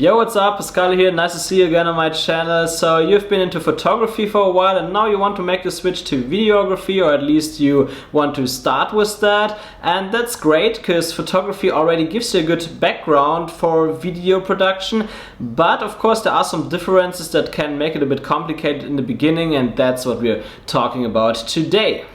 Yo, what's up? Pascal here, nice to see you again on my channel. So you've been into photography for a while and now you want to make the switch to videography, or at least you want to start with that. And that's great because photography already gives you a good background for video production. But of course there are some differences that can make it a bit complicated in the beginning, and that's what we're talking about today.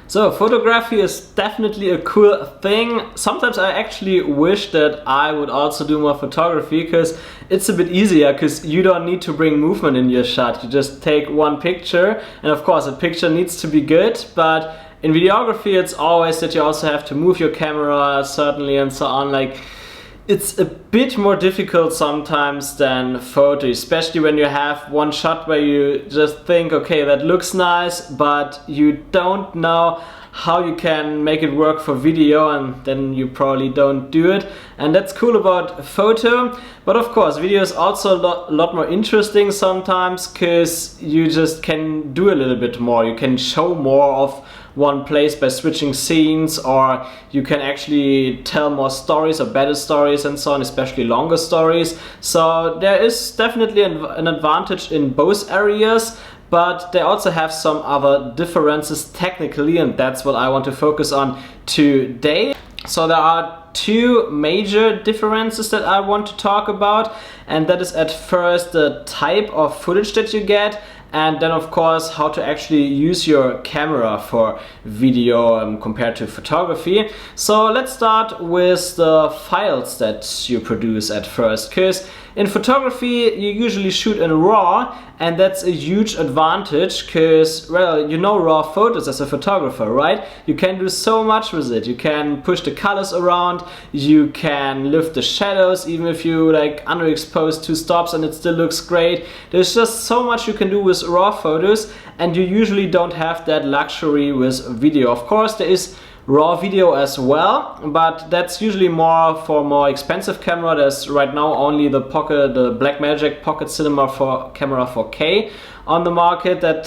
So photography is definitely a cool thing. Sometimes I actually wish that I would also do more photography because it's a bit easier, because you don't need to bring movement in your shot. You just take one picture, and of course a picture needs to be good, but in videography it's always that you also have to move your camera certainly and so on. Like, it's a bit more difficult sometimes than photo, especially when you have one shot where you just think, okay, that looks nice, but you don't know how you can make it work for video, and then you probably don't do it. And that's cool about photo. But of course, video is also a lot more interesting sometimes, because you just can do a little bit more. You can show more of one place by switching scenes, or you can actually tell more stories or better stories and so on, especially longer stories. So there is definitely an advantage in both areas, but they also have some other differences technically, and that's what I want to focus on today. So there are two major differences that I want to talk about, and that is at first the type of footage that you get, and then of course how to actually use your camera for video compared to photography. So let's start with the files that you produce at first, because in photography you usually shoot in RAW, and that's a huge advantage because, well, you know RAW photos as a photographer, right? You can do so much with it. You can push the colors around, you can lift the shadows even if you like underexpose two stops and it still looks great. There's just so much you can do with RAW photos, and you usually don't have that luxury with video. Of course there is RAW video as well, but that's usually more for more expensive camera. There's right now only the Blackmagic Pocket Cinema for camera 4K on the market that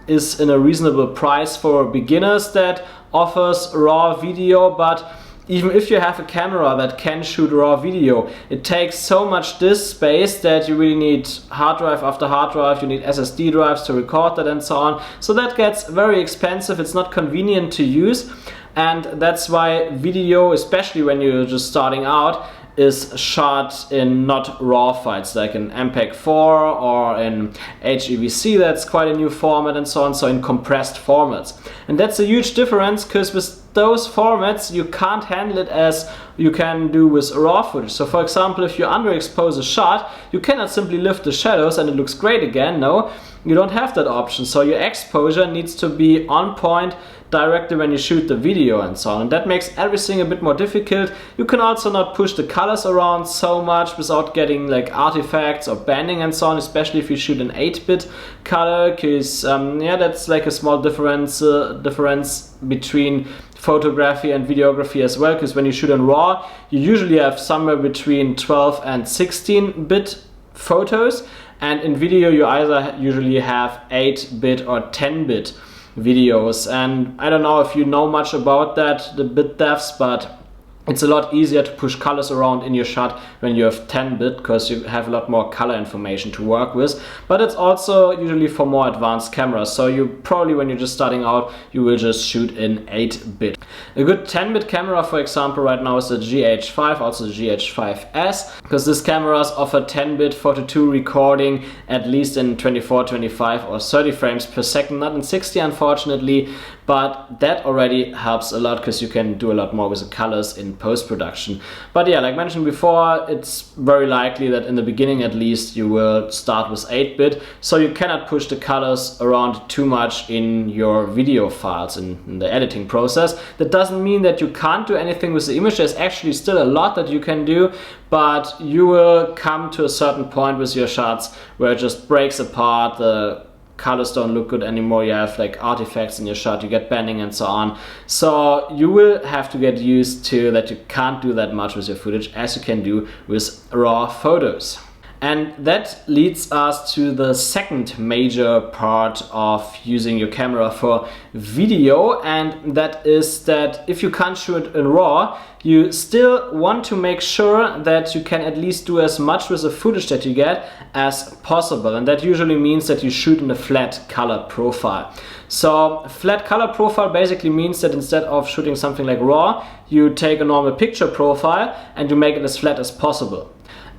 is in a reasonable price for beginners that offers RAW video. But even if you have a camera that can shoot RAW video, it takes so much disk space that you really need hard drive after hard drive, you need SSD drives to record that and so on. So that gets very expensive, it's not convenient to use. And that's why video, especially when you're just starting out, is shot in not RAW files like in MPEG-4 or in HEVC, that's quite a new format and so on, so in compressed formats. And that's a huge difference, because with those formats you can't handle it as you can do with RAW footage. So for example, if you underexpose a shot, you cannot simply lift the shadows and it looks great again. No, you don't have that option. So your exposure needs to be on point directly when you shoot the video and so on, and that makes everything a bit more difficult. You can also not push the colors around so much without getting like artifacts or banding and so on, especially if you shoot an 8-bit color, because yeah, that's like a small difference between photography and videography as well, because when you shoot in RAW you usually have somewhere between 12 and 16-bit photos, and in video you either usually have 8-bit or 10-bit videos. And I don't know if you know much about that, the bit depths, but it's a lot easier to push colors around in your shot when you have 10-bit, because you have a lot more color information to work with. But it's also usually for more advanced cameras, so you probably, when you're just starting out, you will just shoot in 8-bit. A good 10-bit camera, for example, right now is the GH5, also the GH5S, because these cameras offer 10-bit 4:2 recording at least in 24, 25 or 30 frames per second, not in 60 unfortunately, but that already helps a lot because you can do a lot more with the colors in post-production. But yeah, like mentioned before, it's very likely that in the beginning at least you will start with 8-bit, so you cannot push the colors around too much in your video files in the editing process. That doesn't mean that you can't do anything with the image. There's actually still a lot that you can do, but you will come to a certain point with your shots where it just breaks apart, the colors don't look good anymore, you have like artifacts in your shot, you get banding and so on. So you will have to get used to that you can't do that much with your footage as you can do with raw photos. And that leads us to the second major part of using your camera for video, and that is that if you can't shoot in RAW, you still want to make sure that you can at least do as much with the footage that you get as possible. And that usually means that you shoot in a flat color profile. So flat color profile basically means that instead of shooting something like RAW, you take a normal picture profile and you make it as flat as possible.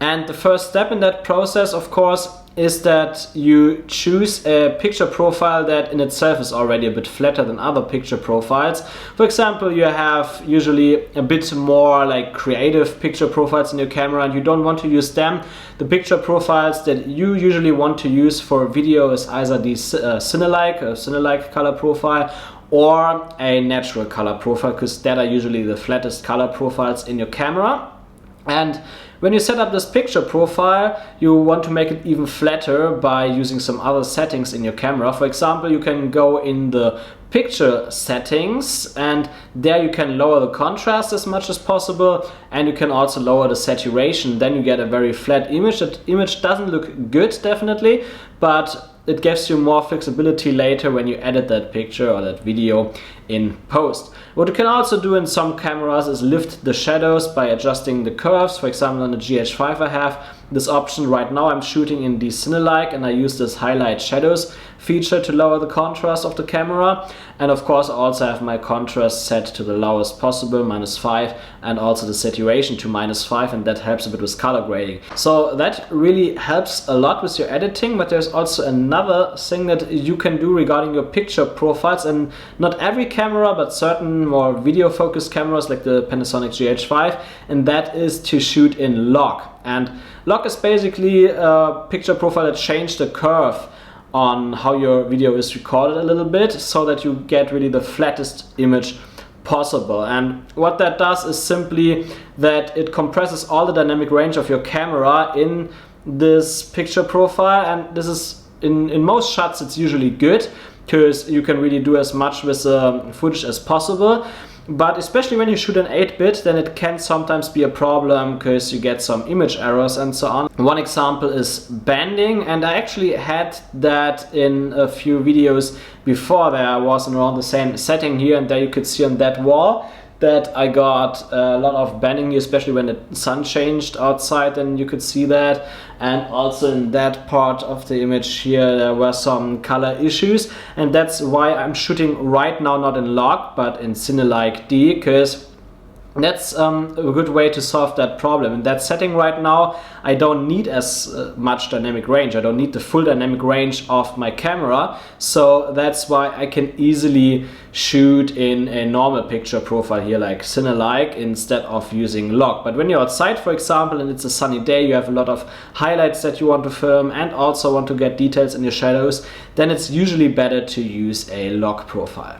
And the first step in that process, of course, is that you choose a picture profile that in itself is already a bit flatter than other picture profiles. For example, you have usually a bit more like creative picture profiles in your camera and you don't want to use them. The picture profiles that you usually want to use for video is either the Cine-like color profile or a natural color profile, because that are usually the flattest color profiles in your camera. And when you set up this picture profile, you want to make it even flatter by using some other settings in your camera. For example, you can go in the picture settings and there you can lower the contrast as much as possible, and you can also lower the saturation. Then you get a very flat image. That image doesn't look good, definitely, but it gives you more flexibility later when you edit that picture or that video in post. What you can also do in some cameras is lift the shadows by adjusting the curves. For example, on the GH5 I have this option. Right now I'm shooting in the Cine-like and I use this highlight shadows feature to lower the contrast of the camera. And of course I also have my contrast set to the lowest possible, -5, and also the saturation to -5, and that helps a bit with color grading. So that really helps a lot with your editing. But there's also another thing that you can do regarding your picture profiles, and not every camera but certain more video focused cameras like the Panasonic GH5, and that is to shoot in log. And log is basically a picture profile that changes the curve on how your video is recorded a little bit, so that you get really the flattest image possible. And what that does is simply that it compresses all the dynamic range of your camera in this picture profile, and this is in most shots it's usually good, because you can really do as much with footage as possible. But especially when you shoot in 8-bit, then it can sometimes be a problem because you get some image errors and so on. One example is banding, and I actually had that in a few videos before. There I was in around the same setting here, and there you could see on that wall that I got a lot of banding here, especially when the sun changed outside, and you could see that. And also in that part of the image here there were some color issues, and that's why I'm shooting right now not in log but in Cine-like D, because that's a good way to solve that problem. In that setting right now I don't need as much dynamic range. I don't need the full dynamic range of my camera, so that's why I can easily shoot in a normal picture profile here like Cine-like instead of using log. But when you're outside, for example, and it's a sunny day, you have a lot of highlights that you want to film and also want to get details in your shadows, then it's usually better to use a log profile.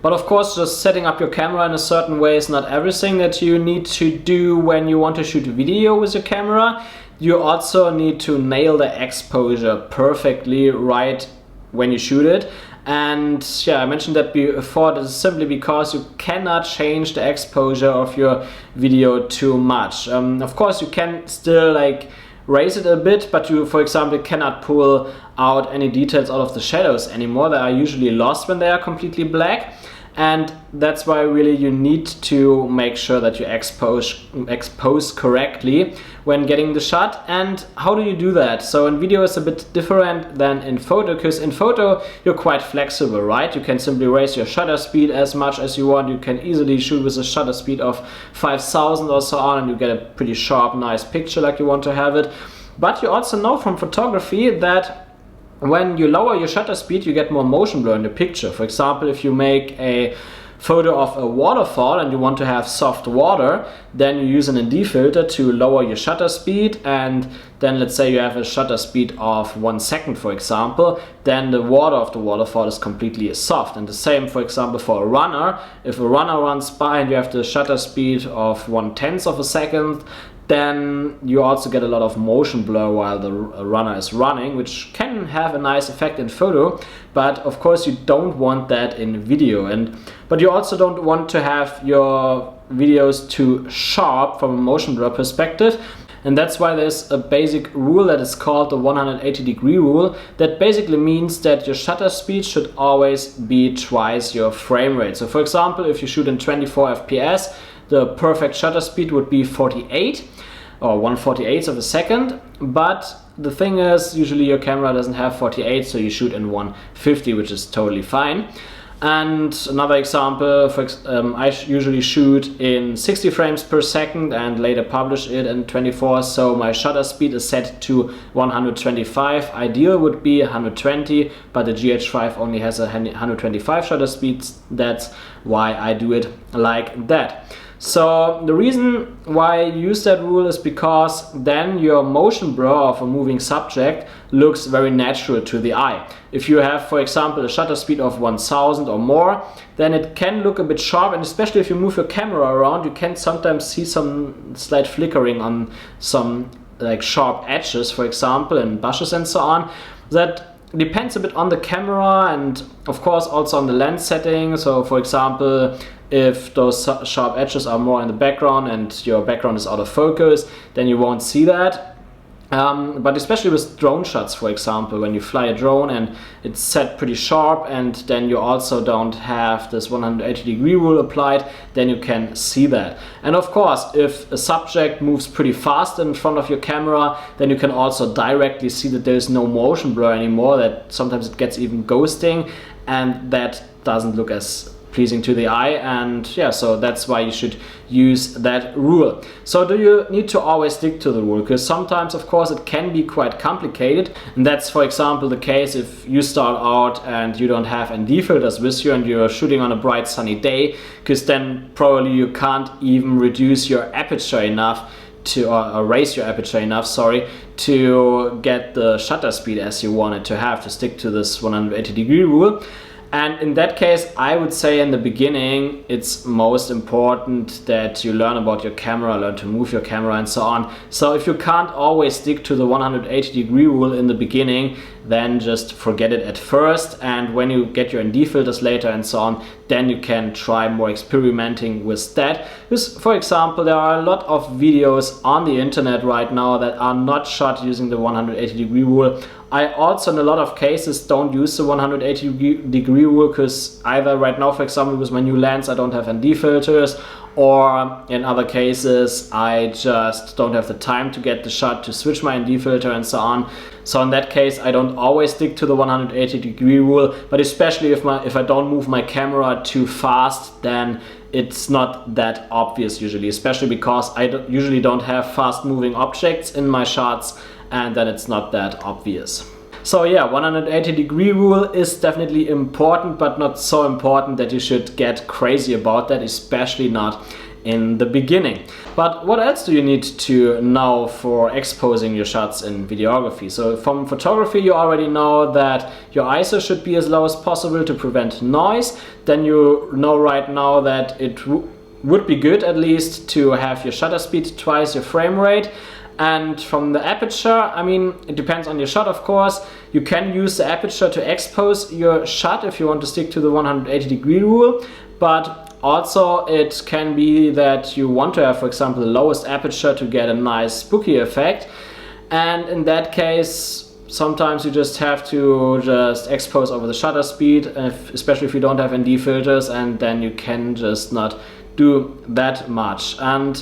But of course, just setting up your camera in a certain way is not everything that you need to do when you want to shoot video with your camera. You also need to nail the exposure perfectly right when you shoot it. And yeah, I mentioned that before. This is simply because you cannot change the exposure of your video too much. Of course, you can still like raise it a bit, but you, for example, cannot pull out any details out of the shadows anymore. They are usually lost when they are completely black. And that's why really you need to make sure that you expose correctly when getting the shot. And how do you do that? So in video it's a bit different than in photo, because in photo you're quite flexible, right? You can simply raise your shutter speed as much as you want. You can easily shoot with a shutter speed of 5000 or so on, and you get a pretty sharp, nice picture like you want to have it. But you also know from photography that when you lower your shutter speed, you get more motion blur in the picture. For example, if you make a photo of a waterfall and you want to have soft water, then you use an ND filter to lower your shutter speed, and then let's say you have a shutter speed of 1 second, for example, then the water of the waterfall is completely soft. And the same, for example, for a runner. If a runner runs by and you have the shutter speed of 1/10 of a second, then you also get a lot of motion blur while the runner is running, which can have a nice effect in photo, but of course you don't want that in video. But you also don't want to have your videos too sharp from a motion blur perspective. And that's why there's a basic rule that is called the 180-degree rule. That basically means that your shutter speed should always be twice your frame rate. So for example, if you shoot in 24 FPS, the perfect shutter speed would be 48 or 1/48 of a second. But the thing is, usually your camera doesn't have 48, so you shoot in 150, which is totally fine. And another example, I usually shoot in 60 frames per second and later publish it in 24, so my shutter speed is set to 125. Ideal would be 120, but the GH5 only has a 125 shutter speed. That's why I do it like that. So the reason why I use that rule is because then your motion blur of a moving subject looks very natural to the eye. If you have, for example, a shutter speed of 1000 or more, then it can look a bit sharp, and especially if you move your camera around, you can sometimes see some slight flickering on some like sharp edges, for example, and bushes and so on. That depends a bit on the camera and of course also on the lens setting. So for example, if those sharp edges are more in the background and your background is out of focus, then you won't see that. But especially with drone shots, for example, when you fly a drone and it's set pretty sharp and then you also don't have this 180-degree rule applied, then you can see that. And of course, if a subject moves pretty fast in front of your camera, then you can also directly see that there's no motion blur anymore, that sometimes it gets even ghosting, and that doesn't look as pleasing to the eye. And yeah, so that's why you should use that rule. So do you need to always stick to the rule? Because sometimes, of course, it can be quite complicated, and that's, for example, the case if you start out and you don't have ND filters with you and you're shooting on a bright sunny day, because then probably you can't even reduce your aperture enough to, or raise your aperture enough, sorry, to get the shutter speed as you want it to have, to stick to this 180-degree rule. And in that case, I would say in the beginning, it's most important that you learn about your camera, learn to move your camera and so on. So if you can't always stick to the 180-degree rule in the beginning, then just forget it at first. And when you get your ND filters later and so on, then you can try more experimenting with that. Because, for example, there are a lot of videos on the internet right now that are not shot using the 180-degree rule. I also, in a lot of cases, don't use the 180-degree rule because either right now, for example, with my new lens, I don't have ND filters, or in other cases, I just don't have the time to get the shot to switch my ND filter and so on. So in that case, I don't always stick to the 180-degree rule, but especially if I don't move my camera too fast, then it's not that obvious usually, especially because I usually don't have fast-moving objects in my shots, and then it's not that obvious. So yeah, 180-degree rule is definitely important, but not so important that you should get crazy about that, especially not in the beginning. But what else do you need to know for exposing your shots in videography? So from photography, you already know that your ISO should be as low as possible to prevent noise. Then you know right now that it would be good at least to have your shutter speed twice your frame rate. And from the aperture, I mean, it depends on your shot, of course. You can use the aperture to expose your shot if you want to stick to the 180-degree rule, but also it can be that you want to have, for example, the lowest aperture to get a nice spooky effect. And in that case, sometimes you just have to just expose over the shutter speed, especially if you don't have ND filters, and then you can just not do that much. And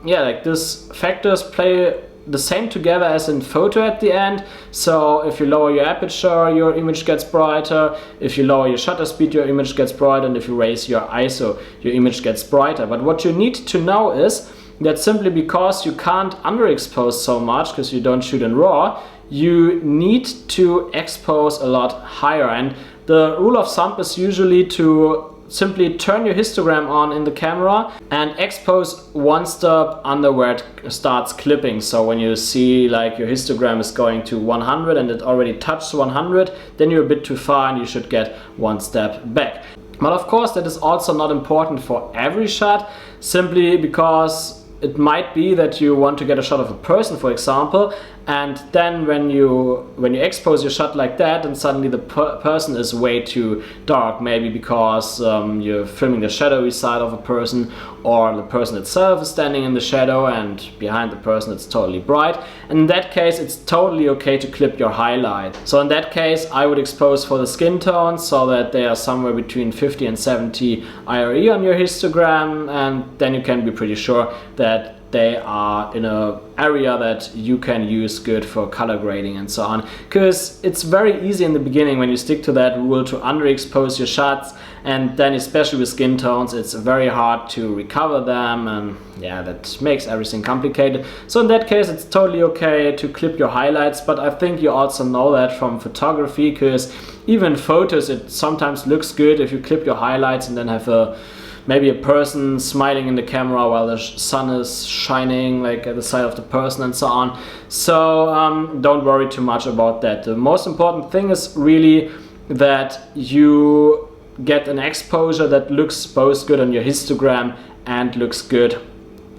yeah, like these factors play the same together as in photo at the end. So if you lower your aperture, your image gets brighter. If you lower your shutter speed, your image gets brighter. And if you raise your ISO, your image gets brighter. But what you need to know is that simply because you can't underexpose so much because you don't shoot in RAW, you need to expose a lot higher. And the rule of thumb is usually to simply turn your histogram on in the camera and expose one step under where it starts clipping. So when you see like your histogram is going to 100 and it already touched 100, then you're a bit too far and you should get one step back. But of course that is also not important for every shot, simply because it might be that you want to get a shot of a person, for example, And then when you expose your shot like that, and suddenly the person is way too dark, maybe because you're filming the shadowy side of a person, or the person itself is standing in the shadow and behind the person it's totally bright. And in that case it's totally okay to clip your highlight. So in that case I would expose for the skin tones so that they are somewhere between 50 and 70 IRE on your histogram, and then you can be pretty sure that they are in an area that you can use good for color grading and so on. Because it's very easy in the beginning when you stick to that rule to underexpose your shots, and then especially with skin tones it's very hard to recover them, and yeah, that makes everything complicated. So in that case it's totally okay to clip your highlights, but I think you also know that from photography, because even photos it sometimes looks good if you clip your highlights and then have maybe a person smiling in the camera while the sun is shining like at the side of the person and so on. So don't worry too much about that. The most important thing is really that you get an exposure that looks both good on your histogram and looks good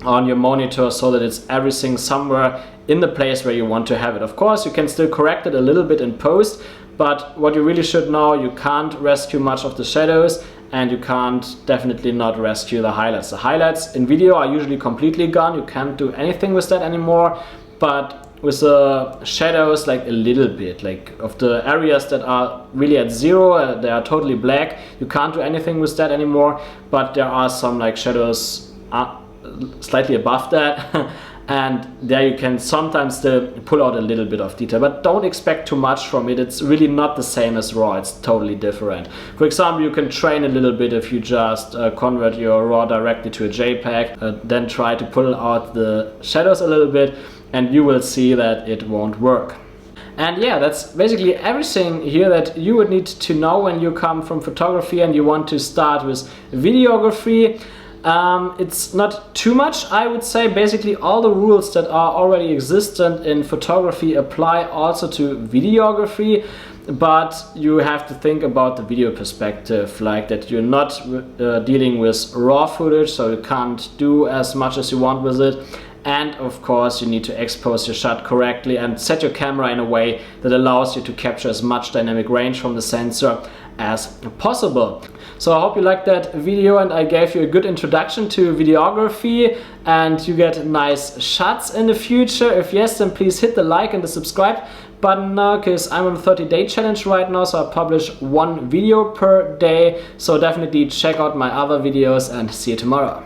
on your monitor, so that it's everything somewhere in the place where you want to have it. Of course you can still correct it a little bit in post, but what you really should know, you can't rescue much of the shadows, and you can't definitely not rescue the highlights. The highlights in video are usually completely gone, you can't do anything with that anymore, but with the shadows like a little bit, like of the areas that are really at zero, they are totally black, you can't do anything with that anymore, but there are some like shadows slightly above that and there you can sometimes still pull out a little bit of detail, but don't expect too much from it. It's really not the same as RAW, it's totally different. For example, you can train a little bit if you just convert your RAW directly to a JPEG, then try to pull out the shadows a little bit, and you will see that it won't work. And yeah, that's basically everything here that you would need to know when you come from photography and you want to start with videography. It's not too much, I would say. Basically all the rules that are already existent in photography apply also to videography, but you have to think about the video perspective, like that you're not dealing with raw footage, so you can't do as much as you want with it. And of course you need to expose your shot correctly and set your camera in a way that allows you to capture as much dynamic range from the sensor as possible. So I hope you liked that video and I gave you a good introduction to videography and you get nice shots in the future. If yes, then please hit the like and the subscribe button now, because I'm on a 30-day challenge right now, so I publish 1 video per day. So definitely check out my other videos and see you tomorrow.